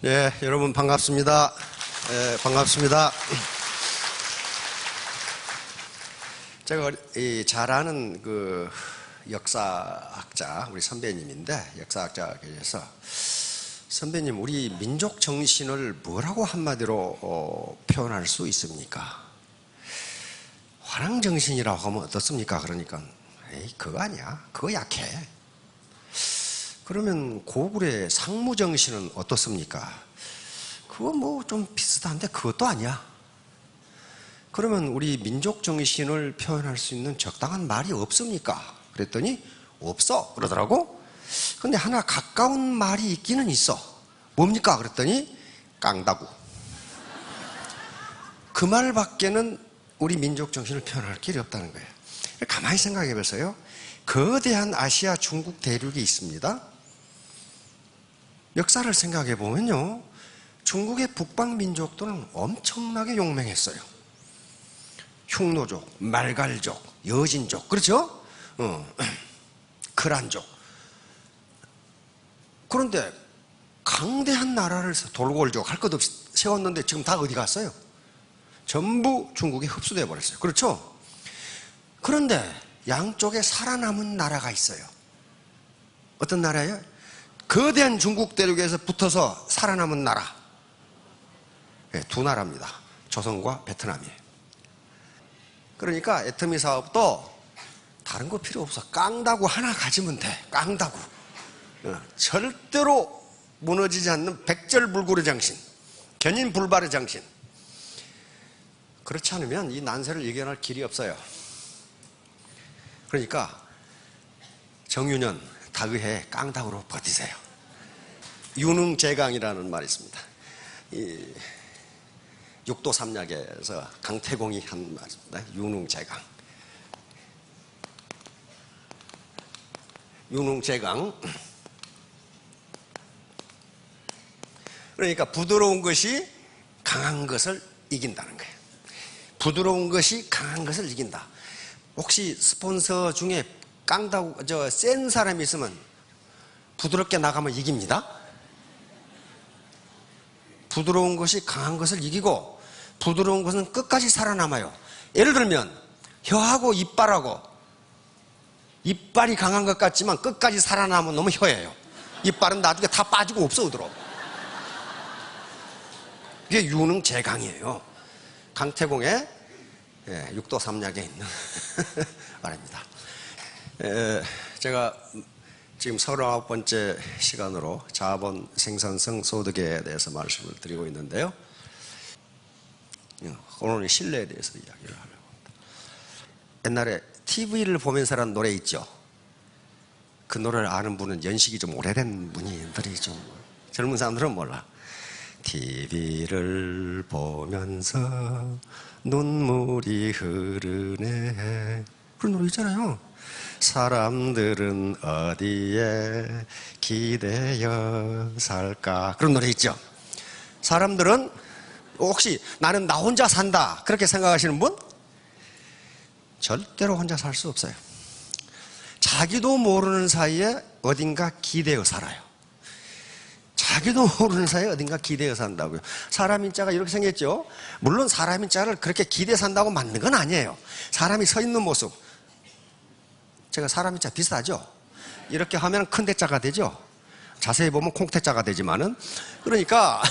네, 여러분 반갑습니다. 네, 반갑습니다. 제가 잘 아는 그 역사학자, 우리 선배님인데, 역사학자가 계셔서, 선배님, 우리 민족 정신을 뭐라고 한마디로 표현할 수 있습니까? 화랑 정신이라고 하면 어떻습니까? 그러니까, 에이, 그거 아니야. 그거 약해. 그러면 고구려의 상무 정신은 어떻습니까? 그거 뭐 좀 비슷한데 그것도 아니야. 그러면 우리 민족 정신을 표현할 수 있는 적당한 말이 없습니까? 그랬더니 없어 그러더라고. 근데 하나 가까운 말이 있기는 있어. 뭡니까? 그랬더니 깡다구. 그 말밖에는 우리 민족 정신을 표현할 길이 없다는 거예요. 가만히 생각해 보세요. 거대한 아시아 중국 대륙이 있습니다. 역사를 생각해 보면요, 중국의 북방 민족들은 엄청나게 용맹했어요. 흉노족, 말갈족, 여진족, 그렇죠? 크란족. 그런데 강대한 나라를 돌골족 할 것 없이 세웠는데 지금 다 어디 갔어요? 전부 중국에 흡수돼 버렸어요. 그렇죠? 그런데 양쪽에 살아남은 나라가 있어요. 어떤 나라예요? 거대한 중국 대륙에서 붙어서 살아남은 나라. 네, 두 나라입니다. 조선과 베트남이에요. 그러니까 애터미 사업도 다른 거 필요 없어. 깡다구 하나 가지면 돼. 깡다구. 절대로 무너지지 않는 백절불굴의 정신, 견인불발의 정신. 그렇지 않으면 이 난세를 이겨낼 길이 없어요. 그러니까 정유년 다의해 깡다구로 버티세요. 유능제강이라는 말이 있습니다. 이 육도삼약에서 강태공이 한 말입니다. 유능제강. 유능제강. 그러니까 부드러운 것이 강한 것을 이긴다는 거예요. 부드러운 것이 강한 것을 이긴다. 혹시 스폰서 중에 깡다구, 센 사람이 있으면 부드럽게 나가면 이깁니다. 부드러운 것이 강한 것을 이기고, 부드러운 것은 끝까지 살아남아요. 예를 들면 혀하고 이빨하고, 이빨이 강한 것 같지만 끝까지 살아남은 놈은 혀예요. 이빨은 나중에 다 빠지고 없어지도록. 이게 유능제강이에요. 강태공의 육도삼약에 있는 말입니다. 제가 지금 39번째 시간으로 자본 생산성 소득에 대해서 말씀을 드리고 있는데요. 오늘은 신뢰에 대해서 이야기를 하려고 합니다. 옛날에 TV를 보면서 라는 노래 있죠. 그 노래를 아는 분은 연식이 좀 오래된 분들이 좀, 젊은 사람들은 몰라. TV를 보면서 눈물이 흐르네. 그런 노래 있잖아요. 사람들은 어디에 기대어 살까. 그런 노래 있죠. 사람들은, 혹시 나는 나 혼자 산다 그렇게 생각하시는 분? 절대로 혼자 살 수 없어요. 자기도 모르는 사이에 어딘가 기대어 살아요. 자기도 모르는 사이에 어딘가 기대어 산다고요. 사람 인자가 이렇게 생겼죠. 물론 사람 인자를 그렇게 기대어 산다고 만든 건 아니에요. 사람이 서 있는 모습, 제가 사람 인자 비슷하죠. 이렇게 하면 큰 대자가 되죠. 자세히 보면 콩대자가 되지만은, 그러니까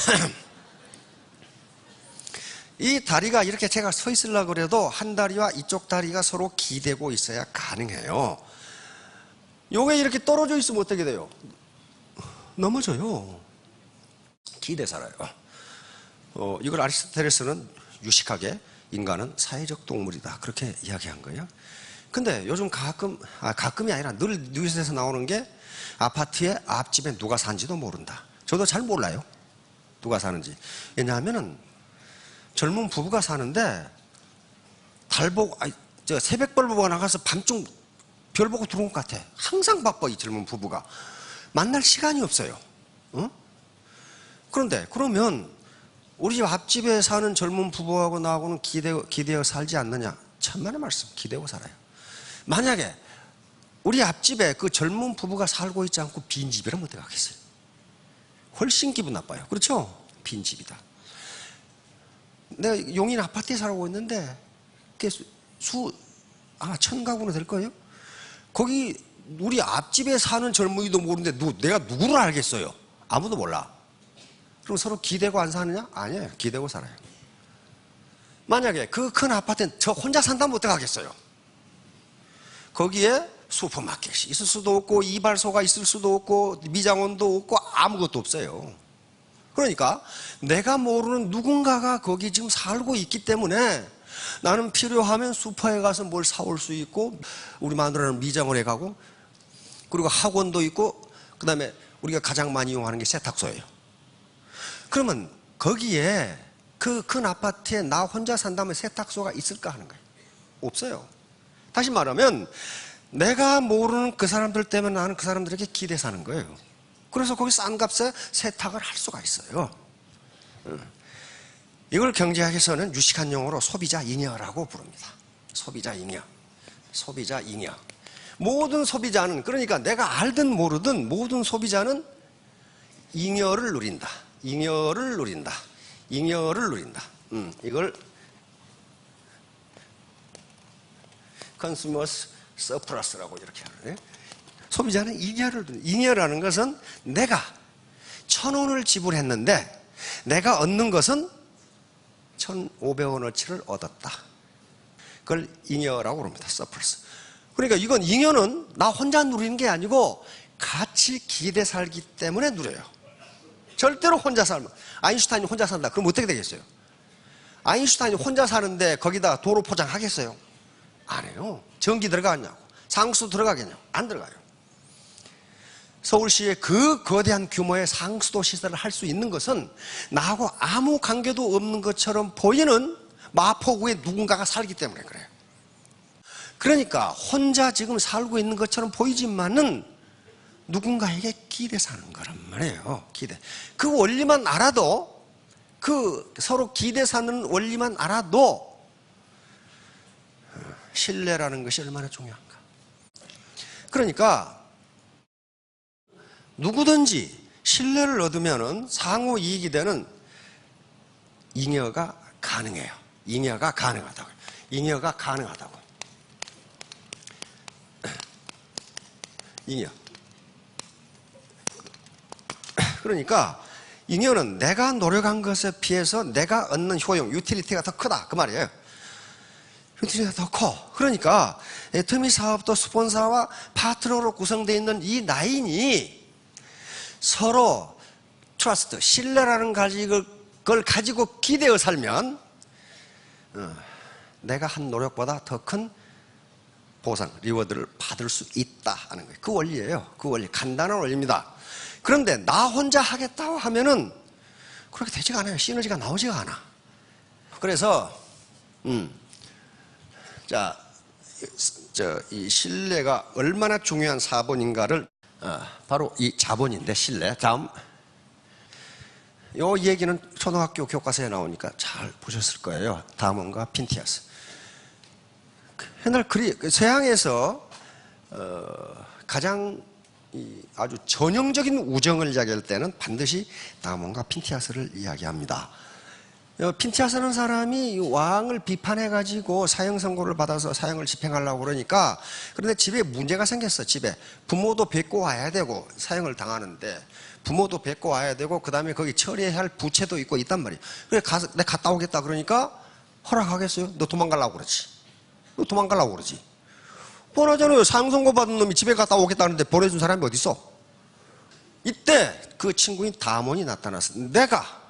이 다리가 이렇게 제가 서 있으려고 그래도 한 다리와 이쪽 다리가 서로 기대고 있어야 가능해요. 요게 이렇게 떨어져 있으면 어떻게 돼요? 넘어져요. 기대 살아요. 이걸 아리스토텔레스는 유식하게 인간은 사회적 동물이다 그렇게 이야기한 거예요. 근데 요즘 가끔이 아니라 늘 뉴스에서 나오는 게 아파트의 앞집에 누가 사는지도 모른다. 저도 잘 몰라요. 누가 사는지. 왜냐하면은 젊은 부부가 사는데 새벽별 보고 나가서 밤중 별 보고 들어온 것 같아. 항상 바빠, 이 젊은 부부가. 만날 시간이 없어요. 그런데 그러면 우리 집 앞집에 사는 젊은 부부하고 나하고는 기대어 살지 않느냐? 천만의 말씀, 기대고 살아요. 만약에 우리 앞집에 그 젊은 부부가 살고 있지 않고 빈 집이라면 어떻게 하겠어요? 훨씬 기분 나빠요. 그렇죠? 빈집이다. 내가 용인 아파트에 살고 있는데 그게 아마 1000가구는 될 거예요. 거기 우리 앞집에 사는 젊은이도 모르는데 내가 누구를 알겠어요? 아무도 몰라. 그럼 서로 기대고 안 사느냐? 아니에요. 기대고 살아요. 만약에 그 큰 아파트에 저 혼자 산다면 어떡하겠어요? 거기에 슈퍼마켓이 있을 수도 없고 이발소가 있을 수도 없고 미장원도 없고 아무것도 없어요. 그러니까 내가 모르는 누군가가 거기 지금 살고 있기 때문에 나는 필요하면 슈퍼에 가서 뭘 사올 수 있고 우리 마누라는 미장원에 가고 그리고 학원도 있고 그 다음에 우리가 가장 많이 이용하는 게 세탁소예요. 그러면 거기에 그 큰 아파트에 나 혼자 산다면 세탁소가 있을까 하는 거예요. 없어요. 다시 말하면 내가 모르는 그 사람들 때문에 나는 그 사람들에게 기대 사는 거예요. 그래서 거기 싼 값에 세탁을 할 수가 있어요. 이걸 경제학에서는 유식한 용어로 소비자 잉여라고 부릅니다. 소비자 잉여. 소비자 잉여. 모든 소비자는, 그러니까 내가 알든 모르든 모든 소비자는 잉여를 누린다. 잉여를 누린다. 잉여를 누린다. 이걸 컨슈머스 서플러스라고 이렇게 하는데, 소비자는 잉여를 누린다. 잉여라는 것은 내가 1,000원을 지불했는데 내가 얻는 것은 1,500원어치를 얻었다. 그걸 잉여라고 그럽니다. 서플러스. 그러니까 이건 잉여는 나 혼자 누리는 게 아니고 같이 기대 살기 때문에 누려요. 절대로 혼자 살면, 아인슈타인이 혼자 산다. 그럼 어떻게 되겠어요? 아인슈타인이 혼자 사는데 거기다 도로 포장하겠어요? 안 해요. 전기 들어가냐고, 상수 들어가겠냐고, 안 들어가요. 서울시에 그 거대한 규모의 상수도 시설을 할 수 있는 것은 나하고 아무 관계도 없는 것처럼 보이는 마포구에 누군가가 살기 때문에 그래요. 그러니까 혼자 지금 살고 있는 것처럼 보이지만은 누군가에게 기대 사는 거란 말이에요. 기대. 그 원리만 알아도, 그 서로 기대 사는 원리만 알아도 신뢰라는 것이 얼마나 중요한가. 그러니까 누구든지 신뢰를 얻으면은 상호 이익이 되는 잉여가 가능해요. 잉여가 가능하다고. 잉여가 가능하다고. 잉여. 그러니까 잉여는 내가 노력한 것에 비해서 내가 얻는 효용, 유틸리티가 더 크다 그 말이에요. 유틸리티가 더 커. 그러니까 애터미 사업도 스폰서와 파트너로 구성되어 있는 이 나인이 서로 트러스트, 신뢰라는 걸 가지고 기대어 살면 내가 한 노력보다 더 큰 보상, 리워드를 받을 수 있다 하는 거예요. 그 원리예요. 그 원리. 간단한 원리입니다. 그런데 나 혼자 하겠다고 하면은 그렇게 되지가 않아요. 시너지가 나오지가 않아. 그래서 이 신뢰가 얼마나 중요한 사본인가를 바로 이 자본인데, 신뢰. 다음. 요 얘기는 초등학교 교과서에 나오니까 잘 보셨을 거예요. 다몬과 핀티아스. 옛날 서양에서 가장 아주 전형적인 우정을 이야기할 때는 반드시 다몬과 핀티아스를 이야기합니다. 핀티아스라는 사람이 왕을 비판해가지고 사형 선고를 받아서 사형을 집행하려고 그러니까, 그런데 집에 문제가 생겼어. 집에 부모도 뵙고 와야 되고, 사형을 당하는데 부모도 뵙고 와야 되고, 그 다음에 거기 처리해야 할 부채도 있고 있단 말이에요. 그래 가서 내가 갔다 오겠다 그러니까 허락하겠어요? 너 도망가려고 그러지. 너 도망가려고 그러지. 뻔하잖아요. 사형 선고 받은 놈이 집에 갔다 오겠다는데 보내준 사람이 어디 있어? 이때 그 친구인 다몬이 나타났어. 내가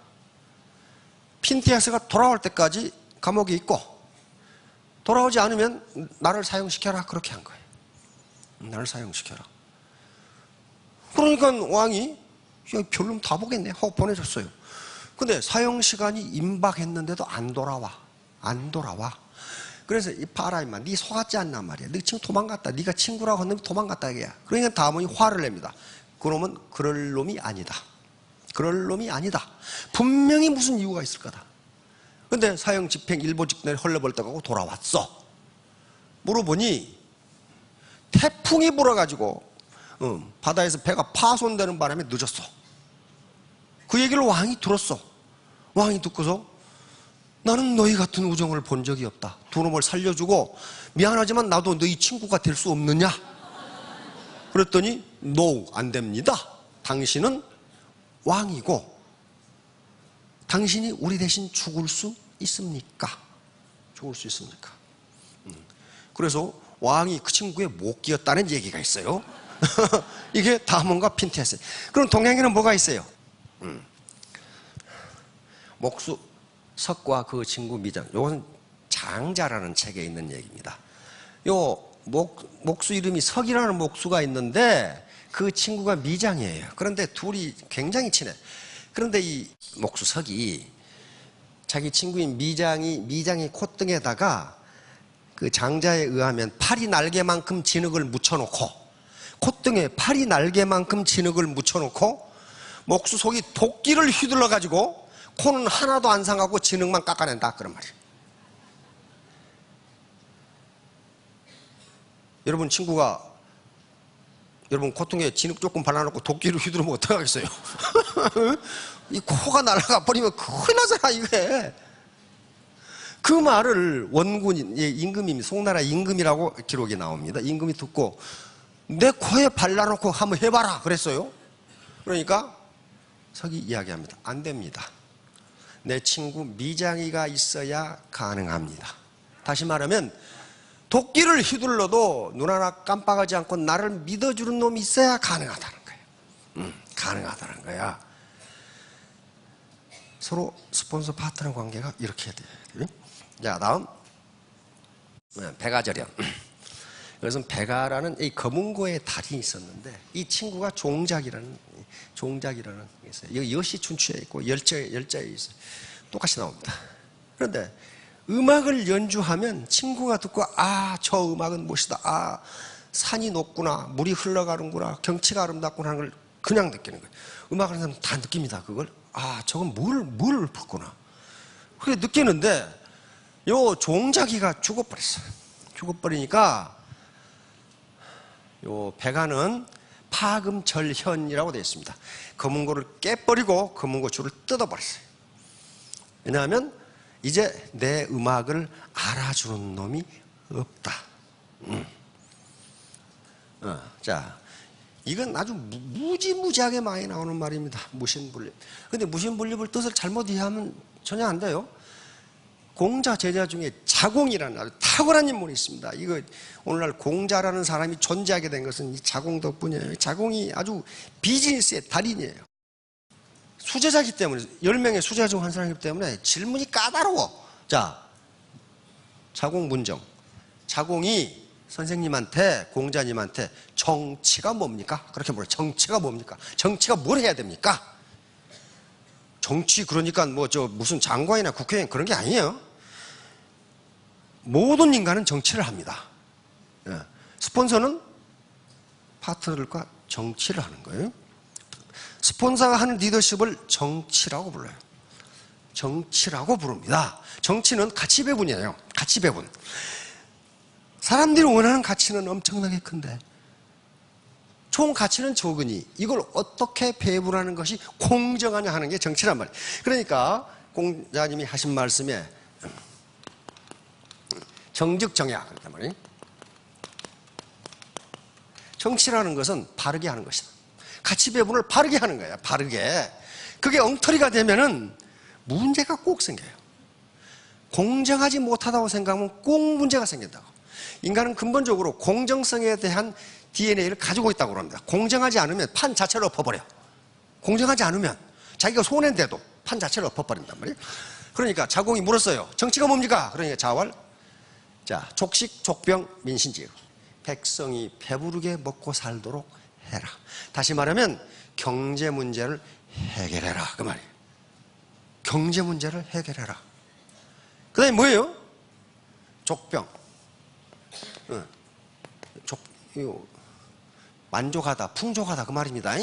핀티아스가 돌아올 때까지 감옥에 있고 돌아오지 않으면 나를 사형시켜라. 그렇게 한 거예요. 나를 사형시켜라. 그러니까 왕이 별놈 다 보겠네 하고 보내줬어요. 근데 사형시간이 임박했는데도 안 돌아와. 그래서 이 봐라 임마, 네 속았지 않나 말이야. 너 지금 도망갔다. 네가 친구라고 한 놈이 도망갔다 이게야. 그러니까 다몬이 화를 냅니다. 그놈은 그럴 놈이 아니다. 분명히 무슨 이유가 있을 거다. 근데 사형 집행 일보 직전에 헐레벌떡하고 돌아왔어. 물어보니 태풍이 불어가지고 바다에서 배가 파손되는 바람에 늦었어. 그 얘기를 왕이 들었어. 왕이 듣고서 나는 너희 같은 우정을 본 적이 없다. 두 놈을 살려주고 미안하지만 나도 너희 친구가 될 수 없느냐? 그랬더니 no, 안 됩니다. 당신은 왕이고 당신이 우리 대신 죽을 수 있습니까? 죽을 수 있습니까? 그래서 왕이 그 친구의 못 끼었다는 얘기가 있어요. 이게 다몬과 핀테스. 그럼 동양에는 뭐가 있어요? 목수석과 그 친구 미장. 이것은 장자라는 책에 있는 얘기입니다. 요 목수 이름이 석이라는 목수가 있는데 그 친구가 미장이에요. 그런데 둘이 굉장히 친해. 그런데 이 목수석이 자기 친구인 미장이 콧등에다가 그 장자에 의하면 파리 날개만큼 진흙을 묻혀놓고, 콧등에 파리 날개만큼 진흙을 묻혀놓고 목수석이 도끼를 휘둘러 가지고 코는 하나도 안 상하고 진흙만 깎아낸다, 그런 말이에요. 여러분 친구가 여러분 콧등에 진흙 조금 발라놓고 도끼를 휘두르면 어떡하겠어요? 이 코가 날아가 버리면 큰일 나잖아 이게. 그 말을 원군 임금이, 송나라 임금이라고 기록이 나옵니다. 임금이 듣고 내 코에 발라놓고 한번 해봐라 그랬어요. 그러니까 석이 이야기합니다. 안 됩니다. 내 친구 미장이가 있어야 가능합니다. 다시 말하면 도끼를 휘둘러도 눈 하나 깜빡하지 않고 나를 믿어주는 놈이 있어야 가능하다는 거예요. 가능하다는 거야. 서로 스폰서 파트너 관계가 이렇게 돼요. 자, 다음 백아절연. 그래서 백아라는 이 검은고의 달이 있었는데 이 친구가 종작이라는 게 있어요. 이거 여시춘추에 있고 열자에 있어요. 똑같이 나옵니다. 그런데 음악을 연주하면 친구가 듣고 아, 저 음악은 무엇이다. 아, 산이 높구나. 물이 흘러가는구나. 경치가 아름답구나 하는 걸 그냥 느끼는 거예요. 음악을 하는 사람 다 느낍니다. 그걸. 아, 저건 뭘 듣구나. 그렇게 느끼는데 요 종자기가 죽어버렸어요. 죽어버리니까 요 백아는 파금절현이라고 되어 있습니다. 검은고를 깨버리고 검은고 줄을 뜯어버렸어요. 왜냐하면 이제 내 음악을 알아주는 놈이 없다. 자, 이건 아주 무지무지하게 많이 나오는 말입니다. 무신분립. 근데 무신분립을 뜻을 잘못 이해하면 전혀 안 돼요. 공자 제자 중에 자공이라는 아주 탁월한 인물이 있습니다. 이거 오늘날 공자라는 사람이 존재하게 된 것은 이 자공 덕분이에요. 자공이 아주 비즈니스의 달인이에요. 수제자이기 때문에, 10명의 수제자 중 한 사람이기 때문에 질문이 까다로워. 자, 자공 문정. 자공이 선생님한테, 공자님한테 정치가 뭡니까? 그렇게 물어요. 정치가 뭡니까? 정치가 뭘 해야 됩니까? 정치 그러니까 무슨 장관이나 국회의원 그런 게 아니에요. 모든 인간은 정치를 합니다. 스폰서는 파트너들과 정치를 하는 거예요. 스폰서가 하는 리더십을 정치라고 불러요. 정치라고 부릅니다. 정치는 가치 배분이에요. 가치 배분. 사람들이 원하는 가치는 엄청나게 큰데 총 가치는 적으니 이걸 어떻게 배분하는 것이 공정하냐 하는 게 정치란 말이에요. 그러니까 공자님이 하신 말씀에 정직정야 그랬단 말이에요. 정치라는 것은 바르게 하는 것이다. 가치 배분을 바르게 하는 거야. 바르게. 그게 엉터리가 되면은 문제가 꼭 생겨요. 공정하지 못하다고 생각하면 꼭 문제가 생긴다고. 인간은 근본적으로 공정성에 대한 DNA를 가지고 있다고 합니다. 공정하지 않으면 판 자체를 엎어버려. 공정하지 않으면 자기가 손해인데도 판 자체를 엎어버린단 말이에요. 그러니까 자공이 물었어요. 정치가 뭡니까? 그러니까 자왈. 자, 족식, 족병, 민신지역. 백성이 배부르게 먹고 살도록 해라. 다시 말하면 경제 문제를 해결해라. 그 말이에요. 경제 문제를 해결해라. 그 다음에 뭐예요? 족병. 만족하다, 풍족하다 그 말입니다.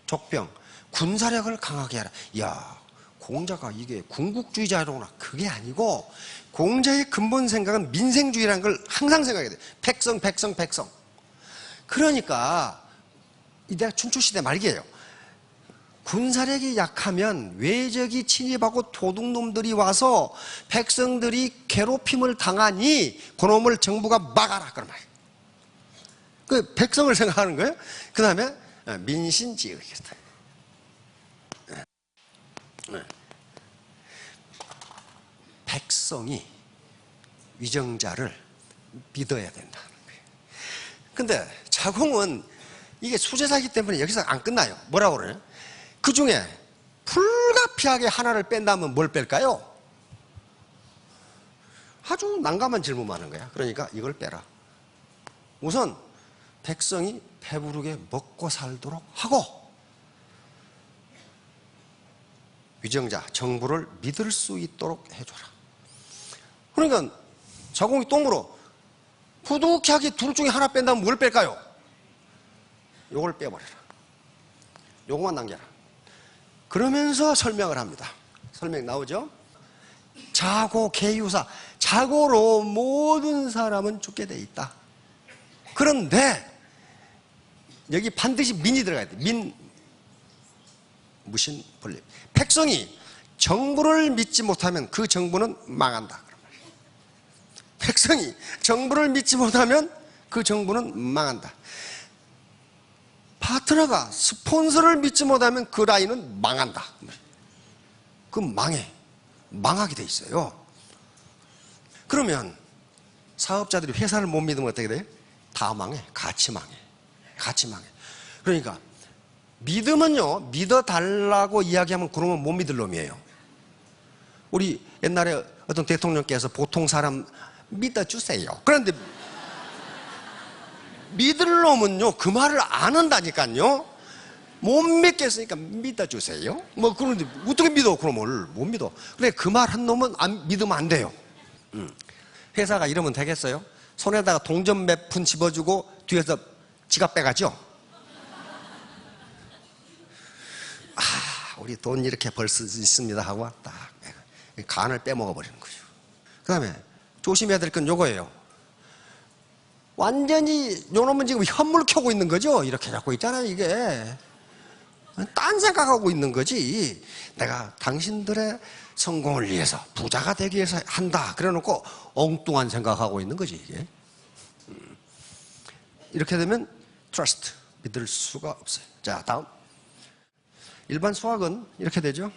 족병, 군사력을 강하게 하라. 야, 공자가 이게 군국주의자로구나. 그게 아니고 공자의 근본 생각은 민생주의라는 걸 항상 생각해야 돼. 백성. 그러니까 내가 춘추시대 말기예요. 군사력이 약하면 외적이 침입하고 도둑놈들이 와서 백성들이 괴롭힘을 당하니 그놈을 정부가 막아라 그런 말이에요. 그 백성을 생각하는 거예요. 그 다음에 민신지역이다. 백성이 위정자를 믿어야 된다는 거예요. 근데 자공은 이게 수제자이기 때문에 여기서 안 끝나요. 뭐라고 그래요? 그 중에 불가피하게 하나를 뺀다면 뭘 뺄까요? 아주 난감한 질문하는 거야. 그러니까 이걸 빼라. 우선 백성이 배부르게 먹고 살도록 하고 위정자, 정부를 믿을 수 있도록 해줘라. 그러니까 자공이 또 물어. 부득이하게 둘 중에 하나 뺀다면 뭘 뺄까요? 요걸 빼버려라. 요것만 남겨라. 그러면서 설명을 합니다. 설명 나오죠? 자고 계유사. 자고로 모든 사람은 죽게 돼 있다. 그런데 여기 반드시 민이 들어가야 돼. 민, 무신, 분립. 백성이 정부를 믿지 못하면 그 정부는 망한다. 백성이 정부를 믿지 못하면 그 정부는 망한다. 파트너가 스폰서를 믿지 못하면 그 라인은 망한다. 그 망해. 망하게 돼 있어요. 그러면 사업자들이 회사를 못 믿으면 어떻게 돼요? 다 망해. 같이 망해. 같이 망해. 그러니까 믿으면요, 믿어달라고 이야기하면 그러면 못 믿을 놈이에요. 우리 옛날에 어떤 대통령께서 보통 사람 믿어주세요. 그런데 믿을 놈은요, 그 말을 안 한다니까요. 못 믿겠으니까 믿어주세요. 뭐, 그런데 어떻게 믿어, 그놈을? 못 믿어. 그래, 그 말 한 놈은 믿으면 안 돼요. 회사가 이러면 되겠어요? 손에다가 동전 몇 푼 집어주고 뒤에서 지갑 빼가죠? 우리 돈 이렇게 벌 수 있습니다 하고 딱 간을 빼먹어버리는 거죠. 그 다음에 조심해야 될 건 요거예요. 완전히 요놈은 지금 현물 켜고 있는 거죠. 이렇게 잡고 있잖아요. 이게 딴 생각하고 있는 거지. 내가 당신들의 성공을 위해서 부자가 되기 위해서 한다 그래놓고 엉뚱한 생각하고 있는 거지 이게. 이렇게 되면 trust, 믿을 수가 없어요. 자, 다음. 일반 수학은 이렇게 되죠.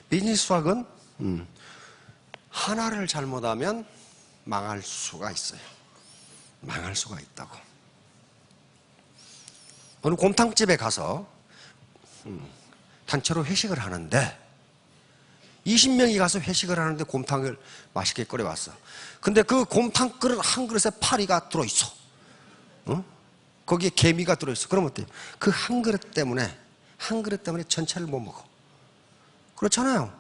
비즈니스 수학은 하나를 잘못하면 망할 수가 있어요. 망할 수가 있다고. 어느 곰탕집에 가서 단체로 회식을 하는데 20명이 가서 회식을 하는데 곰탕을 맛있게 끓여왔어. 근데 그 곰탕 그릇 한 그릇에 파리가 들어있어. 거기에 개미가 들어있어. 그러면 어때요? 그 한 그릇 때문에 전체를 못 먹어. 그렇잖아요.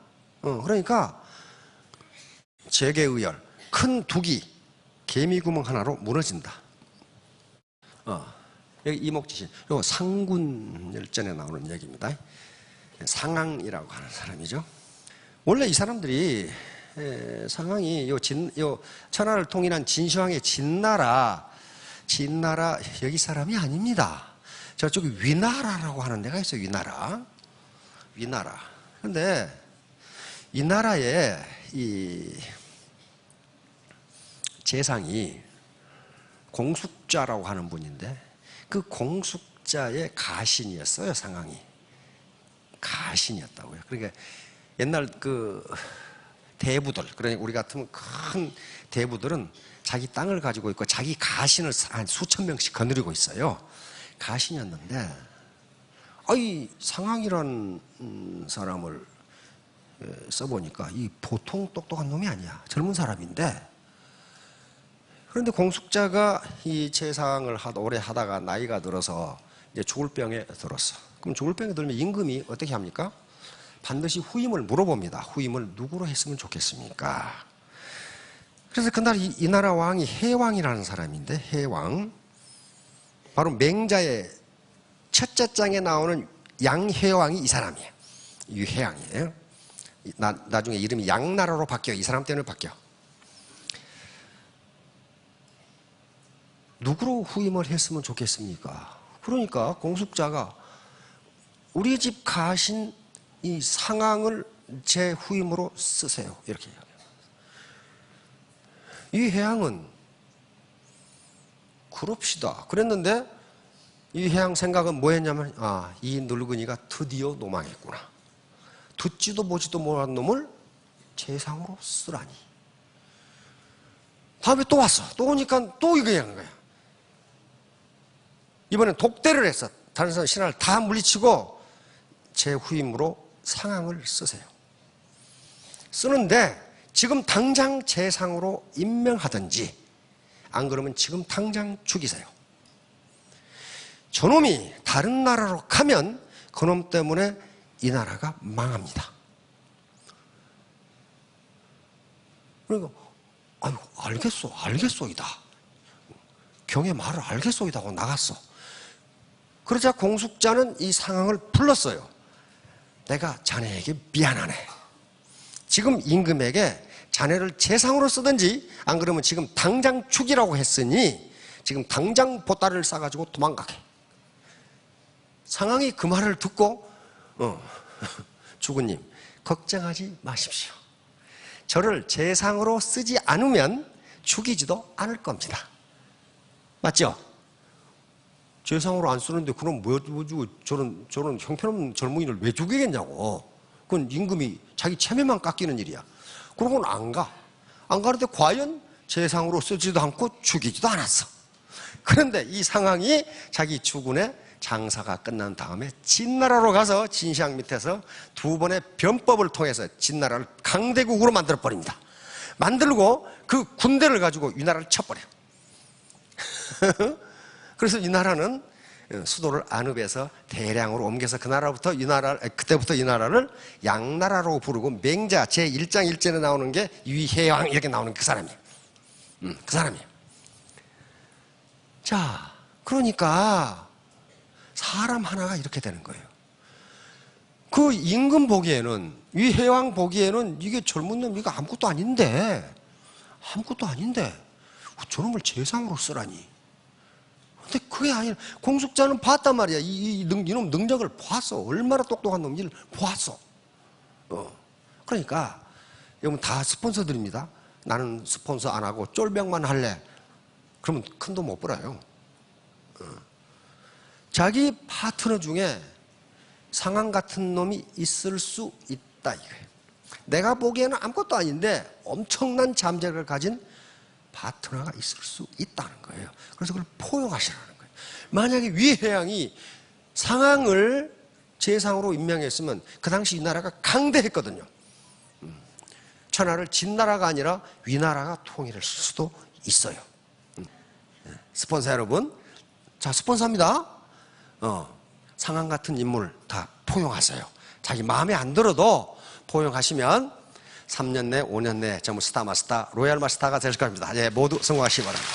그러니까 재계의열, 큰 둑이 개미 구멍 하나로 무너진다. 여기 이목지신, 요 상군열전에 나오는 얘기입니다. 상항이라고 하는 사람이죠. 원래 이 사람들이 상항이 요 천하를 통일한 진시황의 진나라 여기 사람이 아닙니다. 저쪽에 위나라라고 하는 데가 있어요. 위나라. 그런데 이 나라의 이 재상이 공숙자라고 하는 분인데 그 공숙자의 가신이었어요. 상황이 가신이었다고요. 그러니까 옛날 그 대부들, 그러니까 우리 같으면 큰 대부들은 자기 땅을 가지고 있고 자기 가신을 한 수천 명씩 거느리고 있어요. 가신이었는데 상황이라는 사람을 써보니까 이 보통 똑똑한 놈이 아니야. 젊은 사람인데, 그런데 공숙자가 이 재상을 오래 하다가 나이가 들어서 이제 죽을 병에 들었어. 그럼 죽을 병에 들면 임금이 어떻게 합니까? 반드시 후임을 물어봅니다. 후임을 누구로 했으면 좋겠습니까? 그래서 그날 이 나라 왕이 해왕이라는 사람인데, 해왕, 바로 맹자의 첫째 장에 나오는 양해왕이 이 사람이에요. 유해왕이에요. 나중에 이름이 양나라로 바뀌어. 이 사람 때문에 바뀌어. 누구로 후임을 했으면 좋겠습니까? 그러니까 공숙자가 우리 집 가신 이 상황을 제 후임으로 쓰세요. 이렇게 이야기합니다. 이 회양은 그럽시다 그랬는데 이 회양 생각은 뭐였냐면 이 늙은이가 드디어 노망했구나. 듣지도 보지도 못한 놈을 재상으로 쓰라니. 다음에 또 왔어. 또 오니까 또 이거 하는 거야. 이번엔 독대를 했어. 다른 사람 신하를 다 물리치고 제 후임으로 상황을 쓰세요. 쓰는데 지금 당장 재상으로 임명하든지 안 그러면 지금 당장 죽이세요. 저놈이 다른 나라로 가면 그놈 때문에 이 나라가 망합니다. 그러니까 아이고 알겠소이다. 경의 말을 알겠소이다 하고 나갔어. 그러자 공숙자는 이 상황을 불렀어요. 내가 자네에게 미안하네. 지금 임금에게 자네를 재상으로 쓰든지 안 그러면 지금 당장 죽이라고 했으니 지금 당장 보따리를 싸가지고 도망가게. 상황이 그 말을 듣고 주군님 걱정하지 마십시오. 저를 재상으로 쓰지 않으면 죽이지도 않을 겁니다. 맞죠? 재상으로 안 쓰는데 그럼 뭐 주고 저런 형편없는 젊은이를 왜 죽이겠냐고. 그건 임금이 자기 체면만 깎이는 일이야. 그러고는 안 가. 안 가는데 과연 재상으로 쓰지도 않고 죽이지도 않았어. 그런데 이 상황이 자기 주군의 장사가 끝난 다음에 진나라로 가서 진시황 밑에서 두 번의 변법을 통해서 진나라를 강대국으로 만들어버립니다. 만들고 그 군대를 가지고 이 나라를 쳐버려. 그래서 이 나라는 수도를 안읍에서 대량으로 옮겨서 그때부터 이 나라를 양나라로 부르고 맹자 제1장 1절에 나오는 게 위혜왕 이렇게 나오는 그 사람이에요. 그 사람이에요. 자, 그러니까 사람 하나가 이렇게 되는 거예요. 그 임금 보기에는, 위혜왕 보기에는 이게 젊은 놈 이거 아무것도 아닌데 저놈을 재상으로 쓰라니. 근데 그게 아니라 공숙자는 봤단 말이야. 이놈 능력을 보았어. 얼마나 똑똑한 놈인지를 보았어. 그러니까 여러분 다 스폰서들입니다. 나는 스폰서 안 하고 쫄병만 할래. 그러면 큰 돈 못 벌어요. 자기 파트너 중에 상황 같은 놈이 있을 수 있다 이거예요. 내가 보기에는 아무것도 아닌데 엄청난 잠재력을 가진 파트너가 있을 수 있다는 거예요. 그래서 그걸 포용하시라는 거예요. 만약에 위혜양이 상황을 재상으로 임명했으면 그 당시 이 나라가 강대했거든요. 천하를 진나라가 아니라 위나라가 통일할 수도 있어요. 스폰서 여러분, 자 스폰서입니다. 상황 같은 인물 다 포용하세요. 자기 마음에 안 들어도 포용하시면 3년 내, 5년 내 전부 스타 마스터, 로얄 마스터가 될 겁니다. 예, 모두 성공하시기 바랍니다.